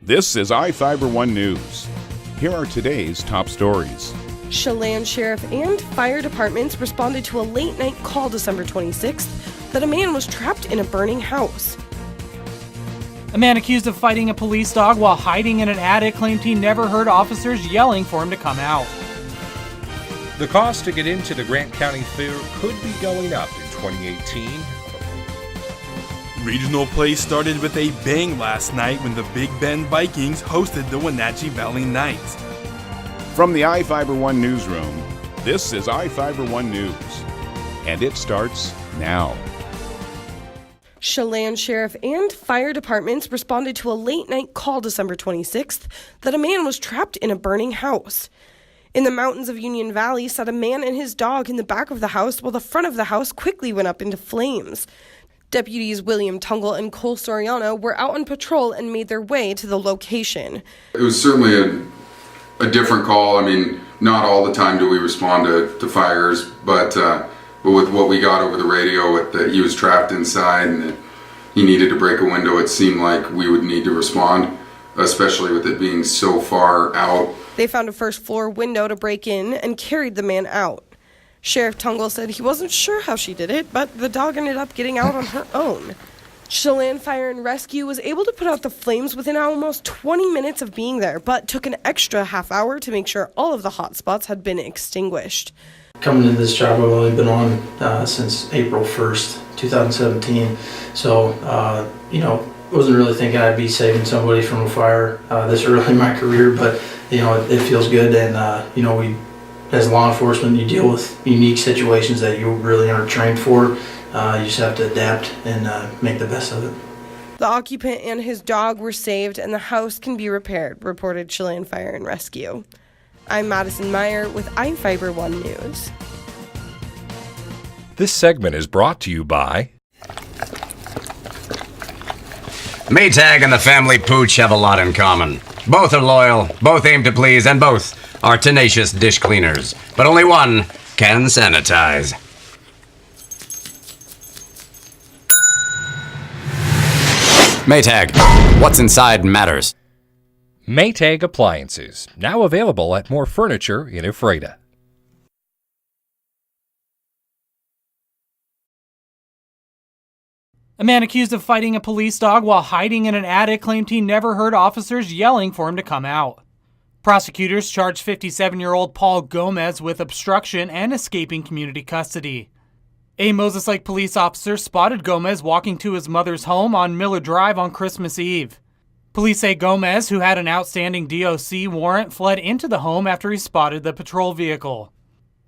This is iFIBER 1 News. Here are today's top stories. Chelan Sheriff and fire departments responded to a late-night call December 26th that a man was trapped in a burning house. A man accused of fighting a police dog while hiding in an attic claimed he never heard officers yelling for him to come out. The cost to get into the Grant County Fair could be going up in 2018. Regional play started with a bang last night when the Big Bend Vikings hosted the Wenatchee Valley Knights. From the iFIBER 1 newsroom, this is iFIBER 1 News, and it starts now. Chelan Sheriff and fire departments responded to a late-night call December 26th that a man was trapped in a burning house. In the mountains of Union Valley sat a man and his dog in the back of the house while the front of the house quickly went up into flames. Deputies William Tungle and Cole Soriano were out on patrol and made their way to the location. It was certainly a different call. I mean, not all the time do we respond to fires, but with what we got over the radio, that he was trapped inside and that he needed to break a window, it seemed like we would need to respond, especially with it being so far out. They found a first-floor window to break in and carried the man out. Sheriff Tungle said he wasn't sure how she did it, but the dog ended up getting out on her own. Chelan Fire and Rescue was able to put out the flames within almost 20 minutes of being there, but took an extra half hour to make sure all of the hot spots had been extinguished. Coming into this job, I've only been on since April 1st, 2017. So, wasn't really thinking I'd be saving somebody from a fire this early in my career, but, it feels good. And, we, as law enforcement, you deal with unique situations that you really aren't trained for. You just have to adapt and make the best of it. The occupant and his dog were saved and the house can be repaired, reported Chelan Fire and Rescue. I'm Madison Meyer with iFIBER 1 News. This segment is brought to you by Maytag and the family Pooch have a lot in common. Both are loyal, both aim to please, and both are tenacious dish cleaners. But only one can sanitize. Maytag, what's inside matters. Maytag Appliances, now available at more furniture in Ephrata. A man accused of fighting a police dog while hiding in an attic claimed he never heard officers yelling for him to come out. Prosecutors charged 57-year-old Paul Gomez with obstruction and escaping community custody. A Moses Lake police officer spotted Gomez walking to his mother's home on Miller Drive on Christmas Eve. Police say Gomez, who had an outstanding DOC warrant, fled into the home after he spotted the patrol vehicle.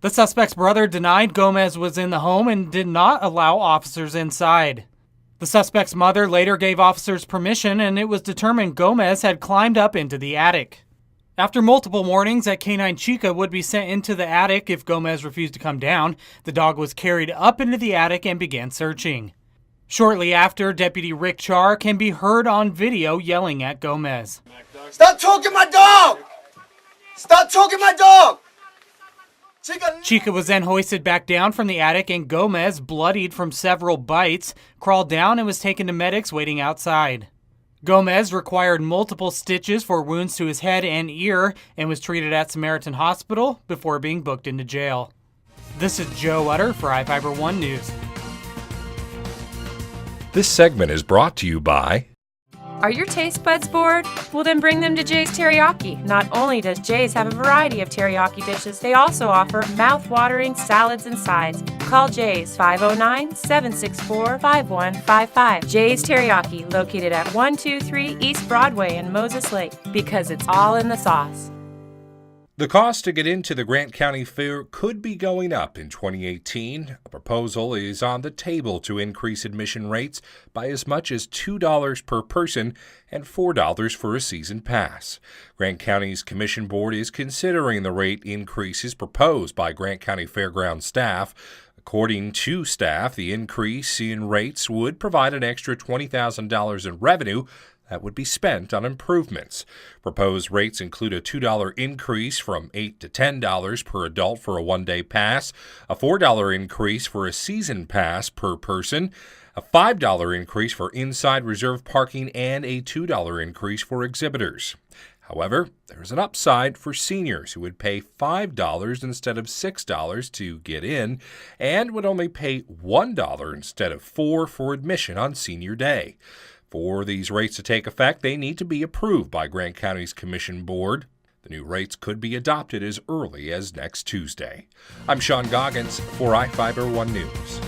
The suspect's brother denied Gomez was in the home and did not allow officers inside. The suspect's mother later gave officers permission, and it was determined Gomez had climbed up into the attic. After multiple warnings that Canine Chica would be sent into the attic if Gomez refused to come down, the dog was carried up into the attic and began searching. Shortly after, Deputy Rick Char can be heard on video yelling at Gomez. Stop choking my dog! Stop choking my dog! Chica was then hoisted back down from the attic, and Gomez, bloodied from several bites, crawled down and was taken to medics waiting outside. Gomez required multiple stitches for wounds to his head and ear and was treated at Samaritan Hospital before being booked into jail. This is Joe Utter for iFIBER 1 News. This segment is brought to you by Are your taste buds bored? Well, then bring them to Jay's Teriyaki. Not only does Jay's have a variety of teriyaki dishes, they also offer mouth-watering salads and sides. Call Jay's 509-764-5155. Jay's Teriyaki, located at 123 East Broadway in Moses Lake, because it's all in the sauce. The cost to get into the Grant County Fair could be going up in 2018. A proposal is on the table to increase admission rates by as much as $2 per person and $4 for a season pass. Grant County's Commission Board is considering the rate increases proposed by Grant County Fairgrounds staff. According to staff, the increase in rates would provide an extra $20,000 in revenue that would be spent on improvements. Proposed rates include a $2 increase from $8 to $10 per adult for a one-day pass, a $4 increase for a season pass per person, a $5 increase for inside reserve parking, and a $2 increase for exhibitors. However, there's an upside for seniors who would pay $5 instead of $6 to get in and would only pay $1 instead of $4 for admission on Senior Day. For these rates to take effect, they need to be approved by Grant County's Commission Board. The new rates could be adopted as early as next Tuesday. I'm Sean Goggins for iFIBER 1 News.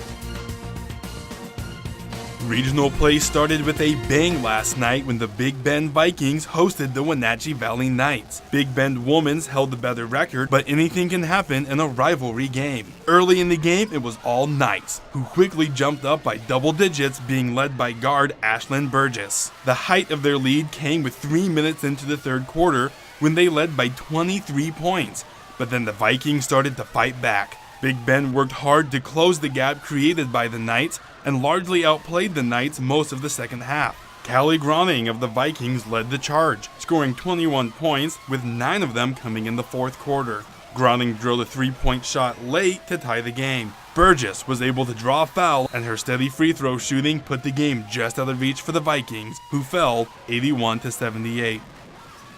Regional play started with a bang last night when the Big Bend Vikings hosted the Wenatchee Valley Knights. Big Bend Women's held the better record, but anything can happen in a rivalry game. Early in the game, it was all Knights, who quickly jumped up by double digits, being led by guard Ashlyn Burgess. The height of their lead came with 3 minutes into the third quarter when they led by 23 points, but then the Vikings started to fight back. Big Bend worked hard to close the gap created by the Knights and largely outplayed the Knights most of the second half. Callie Groning of the Vikings led the charge, scoring 21 points, with 9 of them coming in the fourth quarter. Groning drilled a three-point shot late to tie the game. Burgess was able to draw a foul, and her steady free throw shooting put the game just out of reach for the Vikings, who fell 81-78.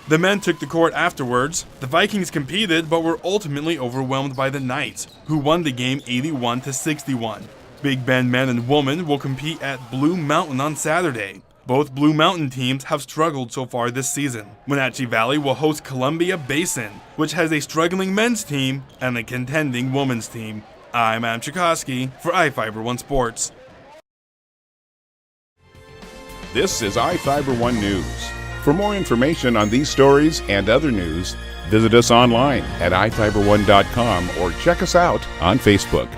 The men took the court afterwards. The Vikings competed but were ultimately overwhelmed by the Knights, who won the game 81-61. Big Bend men and women will compete at Blue Mountain on Saturday. Both Blue Mountain teams have struggled so far this season. Wenatchee Valley will host Columbia Basin, which has a struggling men's team and a contending women's team. I'm Adam Chakosky for iFIBER 1 Sports. This is iFIBER 1 News. For more information on these stories and other news, visit us online at iFiber1.com or check us out on Facebook.